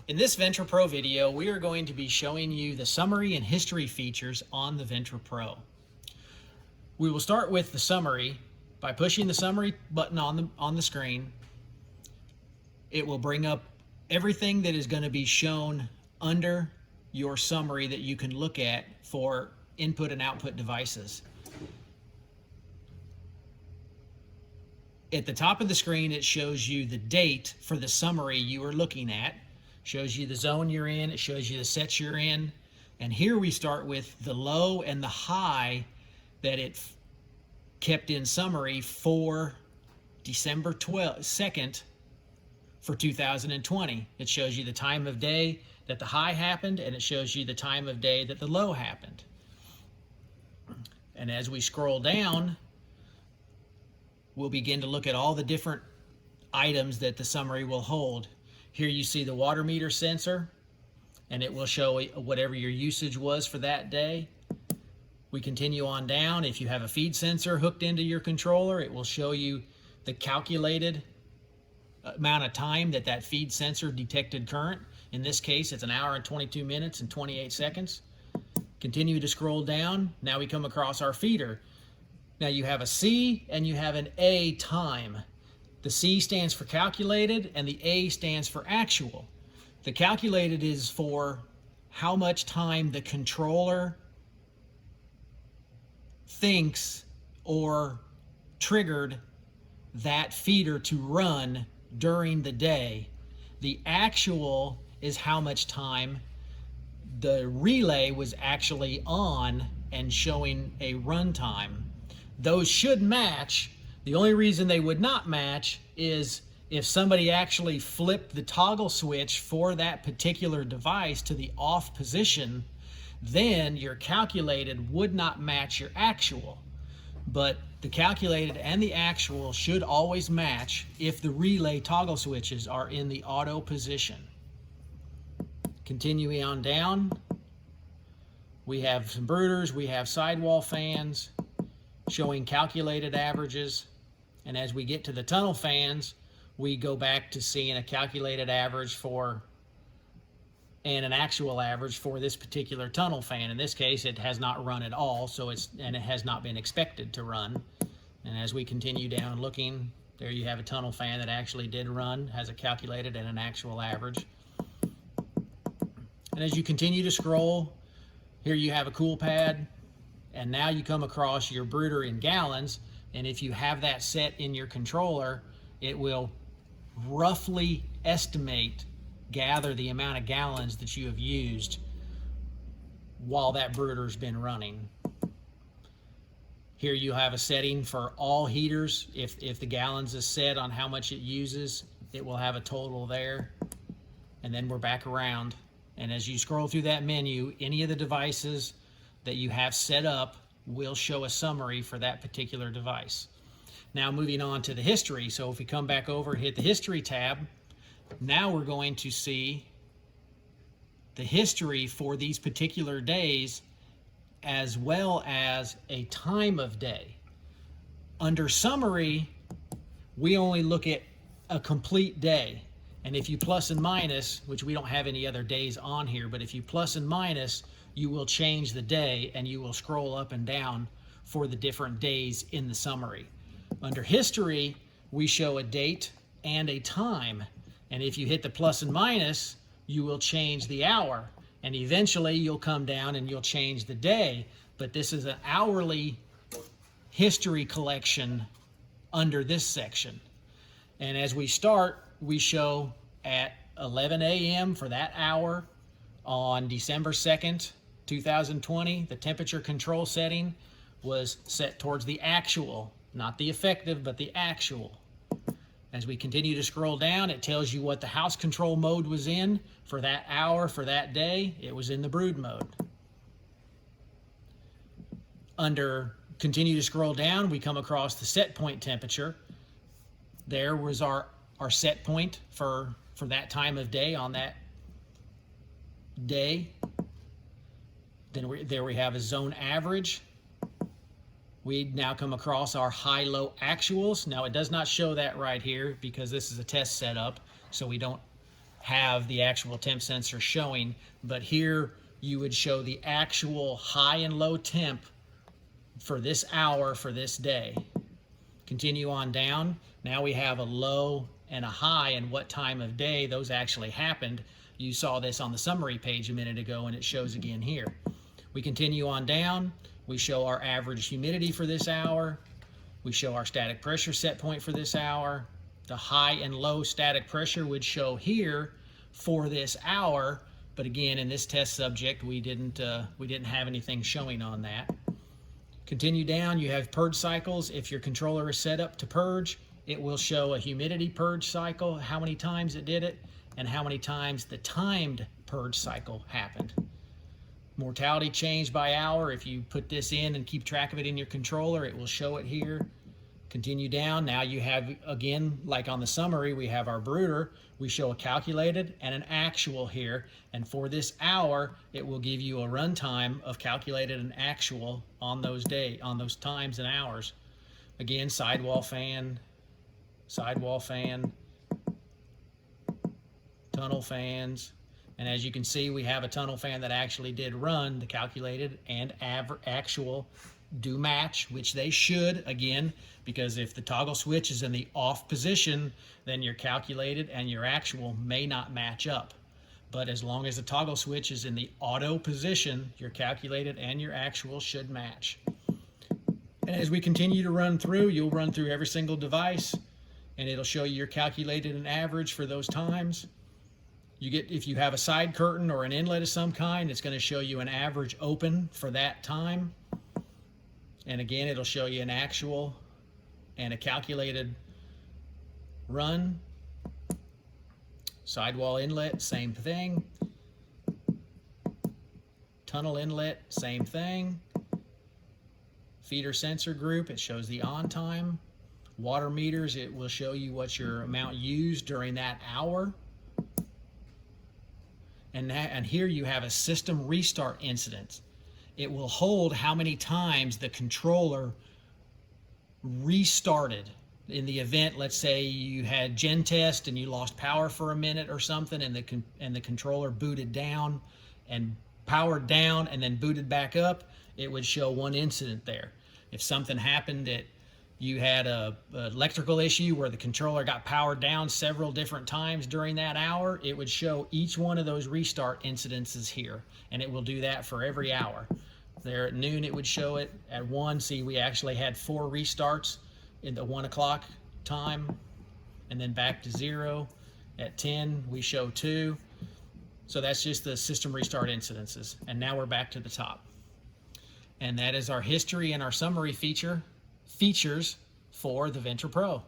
In this Ventra Pro video, we are going to be showing you the summary and history features on the Ventra Pro. We will start with the summary by pushing the summary button on the screen. It will bring up everything that is going to be shown under your summary that you can look at for input and output devices. At the top of the screen, it shows you the date for the summary you are looking at. Shows you the zone you're in, it shows you the sets you're in. And here we start with the low and the high that it kept in summary for December 2nd for 2020. It shows you the time of day that the high happened, and it shows you the time of day that the low happened. And as we scroll down, we'll begin to look at all the different items that the summary will hold. Here you see the water meter sensor, and it will show whatever your usage was for that day. We continue on down. If you have a feed sensor hooked into your controller, it will show you the calculated amount of time that feed sensor detected current. In this case, it's 1 hour and 22 minutes and 28 seconds. Continue to scroll down. Now we come across our feeder. Now you have a C and you have an A time. The C stands for calculated and the A stands for actual. The calculated is for how much time the controller thinks or triggered that feeder to run during the day. The actual is how much time the relay was actually on and showing a run time. Those should match. The only reason they would not match is if somebody actually flipped the toggle switch for that particular device to the off position, then your calculated would not match your actual. But the calculated and the actual should always match if the relay toggle switches are in the auto position. Continuing on down, we have some brooders, we have sidewall fans showing calculated averages. And as we get to the tunnel fans, we go back to seeing a calculated average and an actual average for this particular tunnel fan. In this case, it has not run at all, and it has not been expected to run. And as we continue down looking, there you have a tunnel fan that actually did run, has a calculated and an actual average. And as you continue to scroll, here you have a cool pad, and now you come across your brooder in gallons. And if you have that set in your controller, it will roughly gather the amount of gallons that you have used while that brooder's been running. Here you have a setting for all heaters. If the gallons is set on how much it uses, it will have a total there. And then we're back around. And as you scroll through that menu, any of the devices that you have set up will show a summary for that particular device. Now moving on to the history. So if we come back over and hit the history tab, now we're going to see the history for these particular days as well as a time of day. Under summary, we only look at a complete day. And if you plus and minus, which we don't have any other days on here, but if you plus and minus, you will change the day and you will scroll up and down for the different days in the summary. Under history, we show a date and a time. And if you hit the plus and minus, you will change the hour. And eventually you'll come down and you'll change the day. But this is an hourly history collection under this section. And as we start, we show at 11 a.m. for that hour on December 2nd, 2020, the temperature control setting was set towards the actual, not the effective, but the actual. As we continue to scroll down, it tells you what the house control mode was in for that hour, for that day. It was in the brood mode. Under continue to scroll down, we come across the set point temperature. There was our set point for that time of day on that day. Then there we have a zone average. We now come across our high-low actuals. Now it does not show that right here because this is a test setup, so we don't have the actual temp sensor showing, but here you would show the actual high and low temp for this hour for this day. Continue on down. Now we have a low and a high and what time of day those actually happened. You saw this on the summary page a minute ago, and it shows again here. We continue on down. We show our average humidity for this hour. We show our static pressure set point for this hour. The high and low static pressure would show here for this hour, but again, in this test subject, we didn't have anything showing on that. Continue down, you have purge cycles. If your controller is set up to purge, it will show a humidity purge cycle, how many times it did it, and how many times the timed purge cycle happened. Mortality change by hour. If you put this in and keep track of it in your controller, it will show it here. Continue down. Now you have, again, like on the summary, we have our brooder. We show a calculated and an actual here. And for this hour, it will give you a run time of calculated and actual on those times and hours. Again, sidewall fan, tunnel fans. And as you can see, we have a tunnel fan that actually did run. The calculated and actual do match, which they should, again, because if the toggle switch is in the off position, then your calculated and your actual may not match up. But as long as the toggle switch is in the auto position, your calculated and your actual should match. And as we continue to run through, you'll run through every single device, and it'll show you your calculated and average for those times. If you have a side curtain or an inlet of some kind, it's going to show you an average open for that time. And again, it'll show you an actual and a calculated run. Sidewall inlet, same thing. Tunnel inlet, same thing. Feeder sensor group, it shows the on time. Water meters, it will show you what your amount used during that hour. And here you have a system restart incident. It will hold how many times the controller restarted. In the event, let's say you had gen test and you lost power for a minute or something, and the controller booted down and powered down and then booted back up, it would show one incident there. If something happened that you had an electrical issue where the controller got powered down several different times during that hour, it would show each one of those restart incidences here, and it will do that for every hour. There at noon, it would show it. At 1, see, we actually had 4 restarts in the 1 o'clock time, and then back to 0. At 10, we show 2. So that's just the system restart incidences. And now we're back to the top. And that is our history and our summary features for the Ventra Pro.